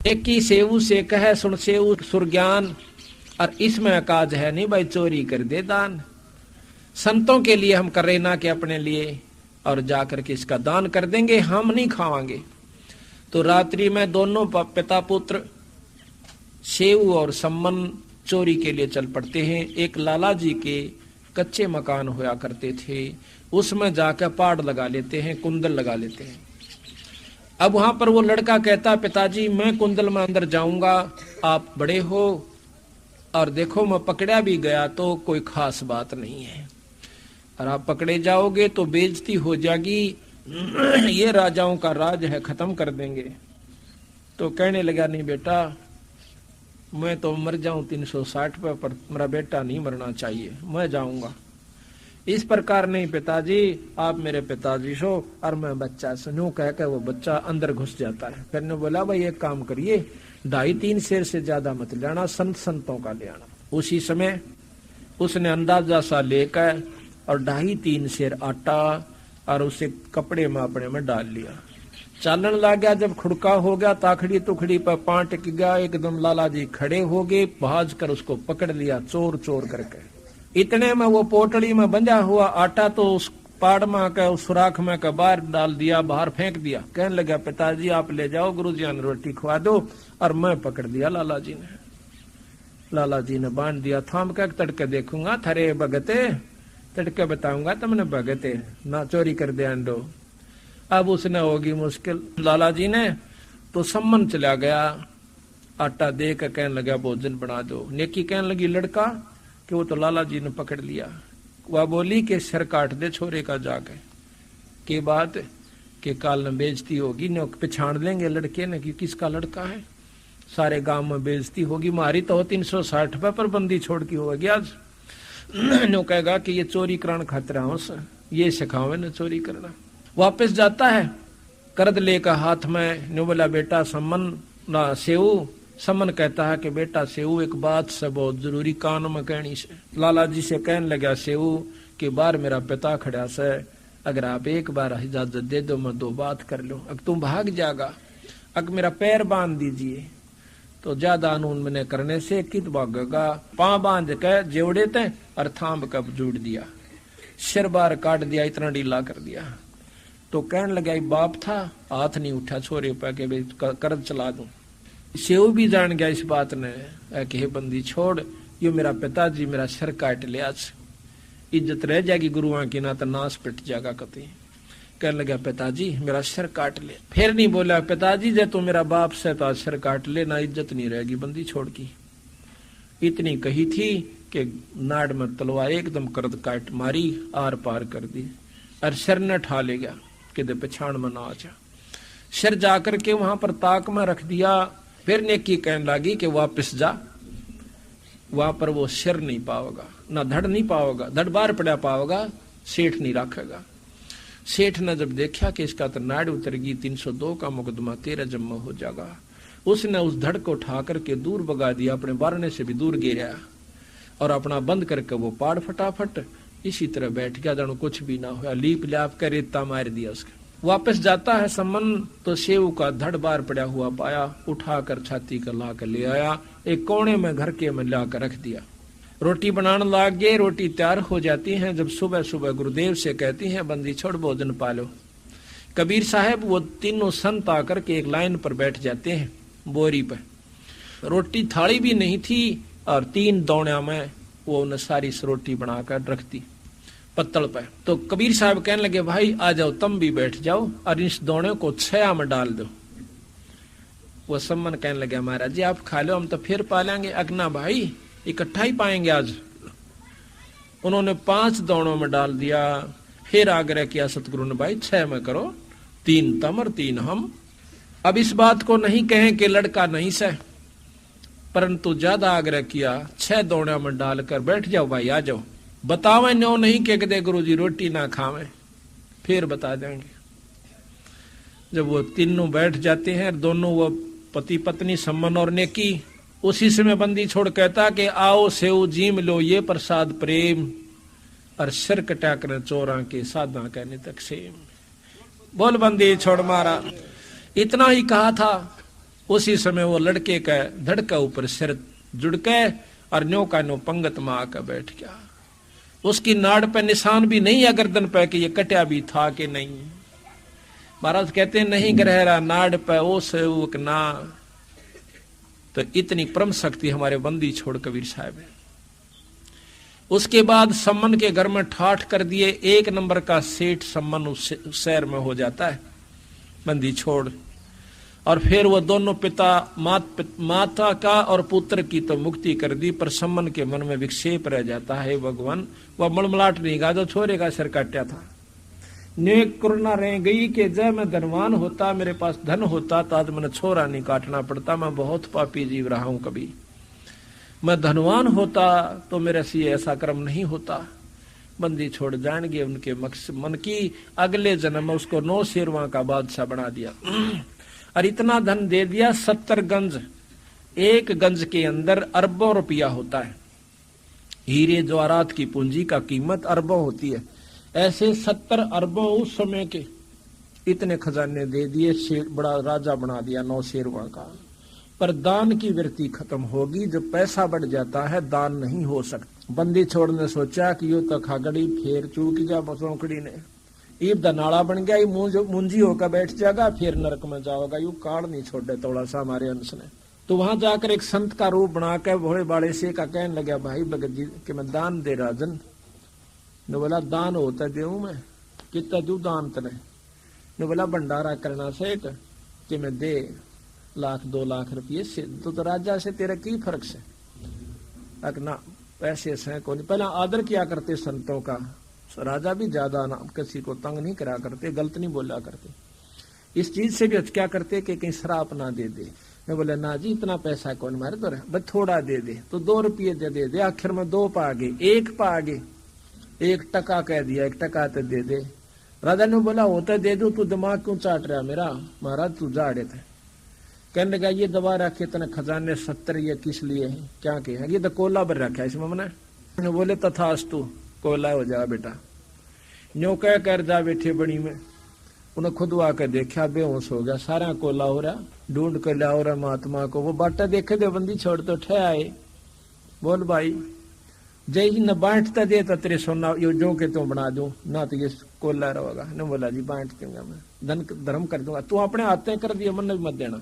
एक ही सेऊ से कहे सुन सेऊ सुरज्ञान, और इसमें काज है नहीं भाई चोरी कर दे दान। संतों के लिए हम कर रहे ना कि अपने लिए, और जाकर के इसका दान कर देंगे, हम नहीं खावांगे। तो रात्रि में दोनों पिता पुत्र सेऊ और सम्मन चोरी के लिए चल पड़ते हैं। एक लाला जी के कच्चे मकान होया करते थे, उसमें जाकर पाड़ लगा लेते हैं, कुंडल लगा लेते हैं। अब वहां पर वो लड़का कहता, पिताजी मैं कुंडल में अंदर जाऊंगा, आप बड़े हो और देखो मैं पकड़ा भी गया तो कोई खास बात नहीं है, और आप पकड़े जाओगे तो बेइज्जती हो जाएगी, ये राजाओं का राज है, खत्म कर देंगे। तो कहने लगा, नहीं बेटा मैं तो मर जाऊं 360 पर मेरा बेटा नहीं मरना चाहिए, मैं जाऊंगा। इस प्रकार नहीं पिताजी, आप मेरे पिताजी सो और मैं बच्चा सुनू, कह के वो बच्चा अंदर घुस जाता है। फिर ने बोला, भाई एक काम करिए, 2.5-3 शेर से ज्यादा मत लेना, संतों का ले आना। उसी समय उसने अंदाजा सा लेकर और 2.5-3 शेर आटा और उसे कपड़े में अपने में डाल लिया, चालन लग गया। जब खुड़का हो गया, ताखड़ी तुखड़ी पर पांव टिक गया, एकदम लाला जी खड़े हो गए, भाज कर उसको पकड़ लिया चोर चोर करके। इतने में वो पोटली में बंधा हुआ आटा तो उस पाड़ में का उस सुराख में का बाहर डाल दिया, बाहर फेंक दिया। कहने लगा, पिताजी आप ले जाओ, गुरुजी ने रोटी खवा दो, और मैं पकड़ दिया लाला जी ने। लाला जी ने बांध दिया, थाम कर तड़के देखूंगा थरे भगते, तड़के बताऊंगा तुमने भगते ना चोरी कर दे अंडो। अब उसने होगी मुश्किल। लाला जी ने तो सम्मन चला गया, आटा दे कर कहने लगा भोजन बना दो। नेकी कहने लगी लड़का कि वो तो लाला जी ने पकड़ लिया। वह बोली कि सर काट दे छोरे का जाके, के बात के काल में बेइज्जती होगी, न पछाण लेंगे लड़के ने कि किसका लड़का है, सारे गांव में बेइज्जती होगी, मारी तो 360 पर बंदी छोड़ की होगी आज। नो कहेगा कि ये चोरी कराने खातिर हूं, ये सिखावे न चोरी करना। वापस जाता है करद लेकर हाथ में, नो बोला बेटा सम्मन ना सेऊ। सम्मन कहता है कि बेटा सेऊ एक बात से बहुत जरूरी कान में कहनी से। लाला जी से कहने लगा सेऊ कि बार मेरा पिता खड़ा से, अगर आप एक बार इजाजत दे दो मैं 2 बात कर लूं, अगर तुम भाग जाएगा, अगर मेरा पैर बांध दीजिए तो ज्यादा अनून मैंने करने से कित भागेगा। पांव बांध के जेवड़े थे और थाम कब जोड़ दिया, सिर बार काट दिया, इतना ढीला कर दिया। तो कहने लगा बाप था, हाथ नहीं उठा छोरे पर के कर्ज चला दूं। सेऊ भी जान गया इस बात ने कि हे बंदी छोड़, यो मेरा पिताजी मेरा सिर काट लिया, इज्जत रह जाएगी गुरुआ की, ना तो नाश पिट जाएगा कति। कहने लगा पिताजी मेरा सिर काट ले। फिर नहीं बोला पिताजी जे तू मेरा बाप से तो सिर काट ले, ना इज्जत नहीं रहेगी बंदी छोड़ की। इतनी कही थी कि नाड़ में तलवार एकदम करद काट मारी, आर पार कर दी, और सिर न ठा ले गया कि पछाण में ना आ जा। सिर जाकर के वहां पर ताक में रख दिया। फिर नेकी कहने लगी कि वापस जा, वहां पर वो सिर नहीं पाओगा, ना धड़ नहीं पाओगा, धड़ बार पड़ा पाओगा, सेठ नहीं रखेगा। सेठ ने जब देखा कि इसका तो नाड़ उतर गई, 302 का मुकदमा 13 जम्मा हो जाएगा, उसने उस धड़ को उठा करके दूर भगा दिया, अपने बारने से भी दूर गिरा और अपना बंद करके वो पाड़ फटाफट इसी तरह बैठ गया, जानो कुछ भी ना हुआ। लीप लाप कर रेता मार दिया उसके। वापस जाता है सम्मन तो सेऊ का धड़ बार पड़ा हुआ पाया, उठाकर छाती का ला कर ले आया, एक कोने में घर के में ला कर रख दिया। रोटी बनाने लग गए, रोटी तैयार हो जाती है। जब सुबह सुबह गुरुदेव से कहती हैं बंदी छोड़ भोजन पालो। कबीर साहब वो तीनों संत आकर के एक लाइन पर बैठ जाते हैं बोरी पर। रोटी थाली भी नहीं थी और 3 दौड़िया में वो उन्हें सारी रोटी बनाकर रख दी पत्तल पे। तो कबीर साहब कहने लगे भाई आ जाओ, तुम भी बैठ जाओ और इस दोने को 6 में डाल दो। वो सम्मन कहने लगे महाराज जी आप खा लो, हम तो फिर पालेंगे। अगना भाई इकट्ठा ही पाएंगे आज। उन्होंने 5 दोनों में डाल दिया। फिर आग्रह किया सतगुरु ने भाई 6 में करो, 3 तुम और 3 हम। अब इस बात को नहीं कहें कि लड़का नहीं सह, परंतु ज्यादा आग्रह किया 6 दोनों में डालकर बैठ जाओ भाई आ जाओ। बतावे न्यो नहीं के कदे गुरु जी रोटी ना खावे, फिर बता देंगे। जब वो तीनों बैठ जाते हैं, दोनों वो पति पत्नी सम्मन और नेकी, उसी समय बंदी छोड़ कहता कि आओ सेऊ जीम लो ये प्रसाद प्रेम, और सिर कटा कर चोरा के साधा कहने तक सेम। बोल बंदी छोड़ मारा। इतना ही कहा था उसी समय वो लड़के का धड़ का ऊपर सिर जुड़ के और न्यो का नो पंगत में आकर बैठ गया। उसकी नाड़ पे निशान भी नहीं है गर्दन पे कि ये कटा भी था कि नहीं। महाराज कहते हैं नहीं ग्रहरा नाड़ पे ओ सेवक ना। तो इतनी परम शक्ति हमारे बंदी छोड़ कबीर साहब है। उसके बाद सम्मन के घर में ठाठ कर दिए, 1 नंबर का सेठ सम्मन उस शहर में हो जाता है बंदी छोड़। और फिर वो दोनों पिता माता का और पुत्र की तो मुक्ति कर दी, पर सम्मन के मन में विक्षेप रह जाता है। भगवान वह मलमलाट नहीं गा जो छोरे का सिर काटा था। नेक करुणा रह गई कि जब मैं धनवान होता, मेरे पास धन होता तो आज मैंने छोरा नहीं काटना पड़ता। मैं बहुत पापी जीव रहा हूं, कभी मैं धनवान होता तो मेरे से ऐसा कर्म नहीं होता। बंदी छोड़ जाएंगे उनके मन की, अगले जन्म में उसको 9 शेरवा का बादशाह बना दिया और इतना धन दे दिया। 70 गंज, 1 गंज के अंदर अरबों रुपया होता है। हीरे जवाहरात की पूंजी का कीमत अरबों होती है। ऐसे 70 अरबों उस समय के इतने खजाने दे दिए, बड़ा राजा बना दिया 9 शेरवा का। पर दान की वृत्ति खत्म होगी, जब पैसा बढ़ जाता है दान नहीं हो सकता। बंदी छोड़ ने सोचा कि यो तो खागड़ी फेर चूक गया बसौकड़ी ने, ईब नाला बन गया, मुंजी होकर बैठ जाएगा, फिर नरक में जाओगा। यू काड़ नहीं छोड़े थोड़ा सा हमारे अंश ने। तो वहां जाकर एक संत का रूप बनाकर भोले बाड़े से का कहने लगा, भाई भगत जी कि मैं दान दे राजन ने। बोला दान होता देऊ मैं, कितना दू दान तने ने। बोला भंडारा करना सेठ कि मैं दे 1-2 लाख रुपये से। तो राजा से तेरा की फर्क से? ना पैसे से को नहीं। पहला आदर किया करते संतों का, राजा भी ज्यादा ना किसी को तंग नहीं करा करते, गलत नहीं बोला करते। इस चीज से भी क्या करते कि कहीं शराब ना दे दे। मैं बोले ना जी इतना पैसा कौन मारे, तो बस थोड़ा दे दे। तो 2 रुपये दे। आखिर में 2 पा आगे, 1 पा आगे, 1 टका कह दिया, 1 टका तो दे दे। राजा ने बोला होता दे दो, तू दिमाग क्यों चाट रहा मेरा? महाराज तू जाड़े थे। कहने लगा ये दबा रखे तने खजाने 70 ये किस लिए है? क्या कहे? ये तो कोला भर रखा है इसमें मैंने। बोले तथास्तु कोला हो जा बेटा। न्यो कह कर जा बैठे बड़ी में। उन्हें खुद आकर देखा, बेहोश हो गया, सारा कोला हो रहा। ढूंढ कर लिया हो रहा महात्मा को। वो बाटा देखे दे बंदी छोड़ तो ठह आए। बोल भाई जय जी न बांटता दे तो तेरे सोना यो जो के तू बना दूं ना, तो ये कोला रहेगा। ने बोला जी बांट दूंगा मैं, धन धर्म कर दूंगा, तू अपने हाथे कर दिया मन भी मत देना।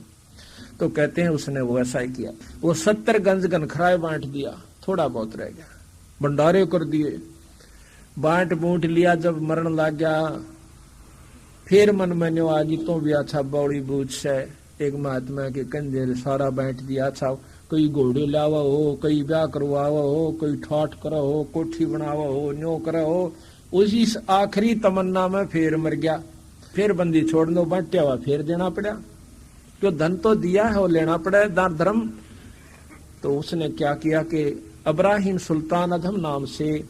तो कहते हैं उसने वो ऐसा ही किया। वो 70 गंज गनखराए बांट दिया, थोड़ा बहुत रह गया। भंडारे कर दिए, बांट बूंट लिया। जब मरण लग गया फिर मन में न्यो आजी तो भी अच्छा बौड़ी बूझ से एक महात्मा के कंधे सारा बांट दिया। अच्छा कोई घोड़े लावा हो, कोई ब्याह करवावा हो, कोई ठाठ करा हो, कोठी बनावा हो, न्यो करा हो। उसी आखिरी तमन्ना में फिर मर गया। फिर बंदी छोड़ दो, बांटा हुआ फिर देना पड़ा, जो धन तो दिया है वो लेना पड़ा है, दान धर्म। तो उसने क्या किया कि इब्राहिम सुल्तान अधम नाम से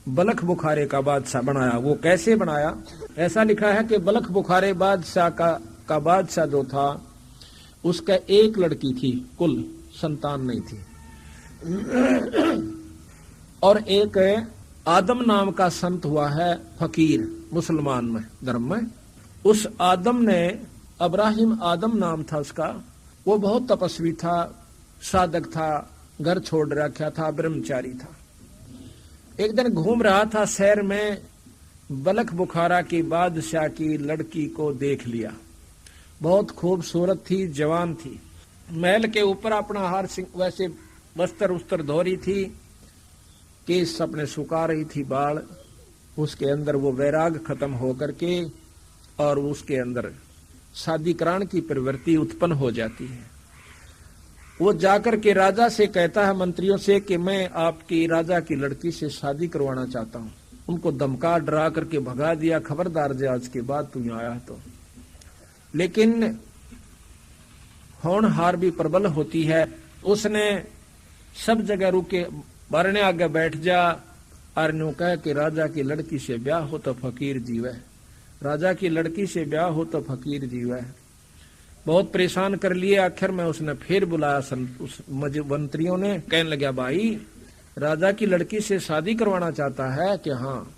बलख बुखारे का बादशाह बनाया। वो कैसे बनाया? ऐसा लिखा है कि बलख बुखारे बादशाह का बादशाह जो था उसका 1 लड़की थी, कुल संतान नहीं थी। और एक आदम नाम का संत हुआ है फकीर मुसलमान में धर्म में। उस आदम ने, इब्राहिम आदम नाम था उसका, वो बहुत तपस्वी था, साधक था, घर छोड़ रखा था, ब्रह्मचारी था। एक दिन घूम रहा था शहर में, बलख बुखारा की बादशाह की लड़की को देख लिया। बहुत खूबसूरत थी, जवान थी। महल के ऊपर अपना हार वैसे वस्त्र धो रही थी, केस अपने सुखा रही थी, बाल। उसके अंदर वो वैराग खत्म होकर के और उसके अंदर शादी कराने की प्रवृत्ति उत्पन्न हो जाती है। वो जाकर के राजा से कहता है, मंत्रियों से, कि मैं आपकी राजा की लड़की से शादी करवाना चाहता हूँ। उनको धमका डरा करके भगा दिया, खबरदार जे आज के बाद तू यहाँ आया तो। लेकिन होनहार भी प्रबल होती है। उसने सब जगह रुके, बारने आगे बैठ जा और न्यू कह कि राजा की लड़की से ब्याह हो तो फकीर जीवे, राजा की लड़की से ब्याह हो तो फकीर जीवे। बहुत परेशान कर लिए। आखिर में उसने फिर बुलाया उस मंत्रियों ने। कहने लगा, भाई राजा की लड़की से शादी करवाना चाहता है कि हाँ?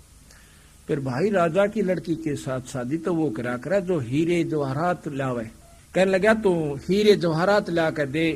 फिर भाई राजा की लड़की के साथ शादी तो वो करा जो हीरे जवाहरात लावे, कहने लगा तू हीरे जवाहरात ला कर दे,